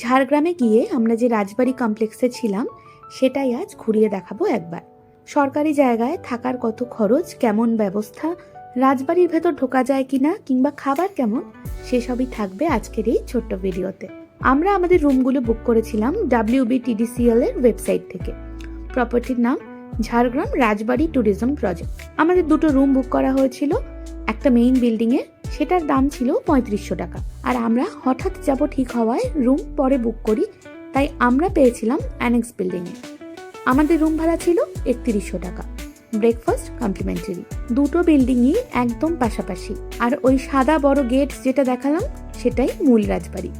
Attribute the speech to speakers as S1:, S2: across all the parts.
S1: ঝাড়গ্রামে গিয়ে আমরা যে রাজবাড়ি কমপ্লেক্সে ছিলাম সেটাই আজ ঘুরিয়ে দেখাবো একবার। সরকারি জায়গায় থাকার কত খরচ, কেমন ব্যবস্থা, রাজবাড়ির ভেতর ঢোকা যায় কিনা, কিংবা খাবার কেমন, সেসবই থাকবে আজকের এই ছোট্ট ভিডিওতে। আমরা আমাদের রুমগুলো বুক করেছিলাম WBTDCL এর ওয়েবসাইট থেকে। প্রপার্টির নাম ঝাড়গ্রাম রাজবাড়ি ট্যুরিজম প্রজেক্ট। আমাদের দুটো রুম বুক করা হয়েছিল, একটা মেইন বিল্ডিং এ, সেটার দাম ছিল 3500 টাকা। আর আমরা হঠাৎ যাব ঠিক হওয়ায় রুম পরে বুক করি, তাই আমরা পেয়েছিলাম অ্যানেক্স বিল্ডিং এ। আমাদের রুম ভাড়া ছিল 3100 টাকা, ব্রেকফাস্ট কমপ্লিমেন্টারি। দুটো বিল্ডিংই একদম পাশাপাশি। আর ওই সাদা বড় গেট যেটা দেখালাম সেটাই মূল রাজবাড়ি,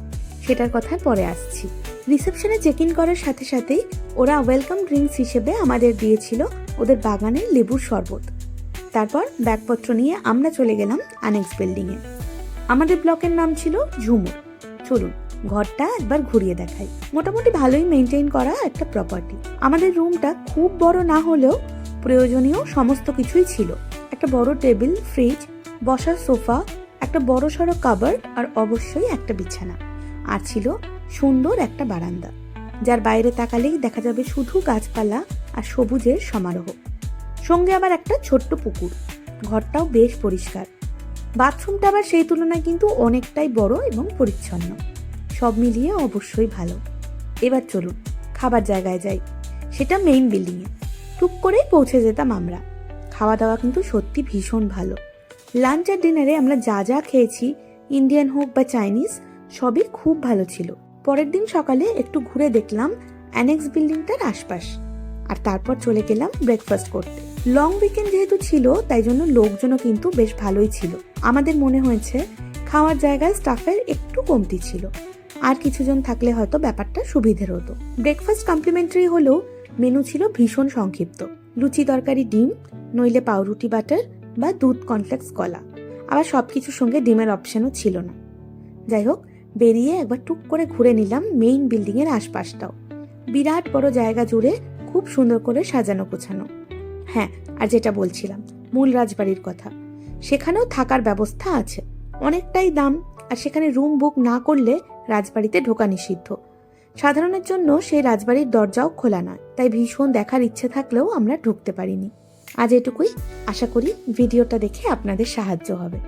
S1: সেটার কথা পরে আসছি। রিসেপশনে চেক ইন করার সাথে সাথেই ওরা ওয়েলকাম ড্রিঙ্কস হিসেবে আমাদের দিয়েছিল ওদের বাগানের লেবুর শরবত। তারপর ব্যাগপত্র নিয়ে আমরা চলে গেলাম অ্যানেক্স বিল্ডিং এ। আমাদের ব্লকের নাম ছিল ঝুমুর। চলুন ঘরটা একবার ঘুরিয়ে দেখাই। মোটামুটি ভালোই মেনটেইন করা একটা প্রপার্টি। আমাদের রুমটা খুব বড় না হলেও প্রয়োজনীয় সমস্ত কিছুই ছিল। একটা বড় টেবিল, ফ্রিজ, বসার সোফা, একটা বড় সড়ো কাবার্ড, আর অবশ্যই একটা বিছানা। আর ছিল সুন্দর একটা বারান্দা, যার বাইরে তাকালেই দেখা যাবে শুধু গাছপালা আর সবুজের সমারোহ। সঙ্গে আবার একটা ছোট্ট পুকুর। ঘরটাও বেশ পরিষ্কার। বাথরুমটা আবার সেই তুলনায় কিন্তু অনেকটাই বড় এবং পরিচ্ছন্ন। সব মিলিয়ে অবশ্যই ভালো। এবার চলুন খাবার জায়গায় যাই, সেটা মেইন বিল্ডিংয়ে। টুক করেই পৌঁছে যেতাম আমরা। খাওয়া দাওয়া কিন্তু সত্যি ভীষণ ভালো। লাঞ্চ আর ডিনারে আমরা যা যা খেয়েছি, ইন্ডিয়ান হোক বা চাইনিজ, সবই খুব ভালো ছিল। পরের দিন সকালে একটু ঘুরে দেখলাম অ্যানেক্স বিল্ডিংটার আশপাশ, আর তারপর চলে গেলাম ব্রেকফাস্ট করতে। লং উইকেন্ড যেহেতু ছিল, তাই জন্য লোকজনও কিন্তু বেশ ভালোই ছিল। আমাদের মনে হয়েছে খাওয়ার জায়গায় স্টাফের একটু কমতি ছিল, আর কিছুজন থাকলে হয়তো ব্যাপারটা সুবিধের হতো। ব্রেকফাস্ট কমপ্লিমেন্টারি হলেও মেনু ছিল ভীষণ সংক্ষিপ্ত। লুচি তরকারি, ডিম, নইলে পাউরুটি বাটার বা দুধ কর্নফ্লেক্স, কলা। আবার সবকিছুর সঙ্গে ডিমের অপশনও ছিল না। যাই হোক, বেরিয়ে একবার টুক করে ঘুরে নিলাম মেইন বিল্ডিং এর আশপাশটাও। বিরাট বড় জায়গা জুড়ে খুব সুন্দর করে সাজানো গোছানো। হ্যাঁ, আর যেটা বলছিলাম মূল রাজবাড়ির কথা, সেখানেও থাকার ব্যবস্থা আছে। অনেকটাই দাম, আর সেখানে রুম বুক না করলে রাজবাড়িতে ঢোকা নিষিদ্ধ। সাধারণের জন্য সেই রাজবাড়ির দরজাও খোলা নয়, তাই ভীষণ দেখার ইচ্ছে থাকলেও আমরা ঢুকতে পারিনি। আজ এটুকুই। আশা করি ভিডিওটা দেখে আপনাদের সাহায্য হবে।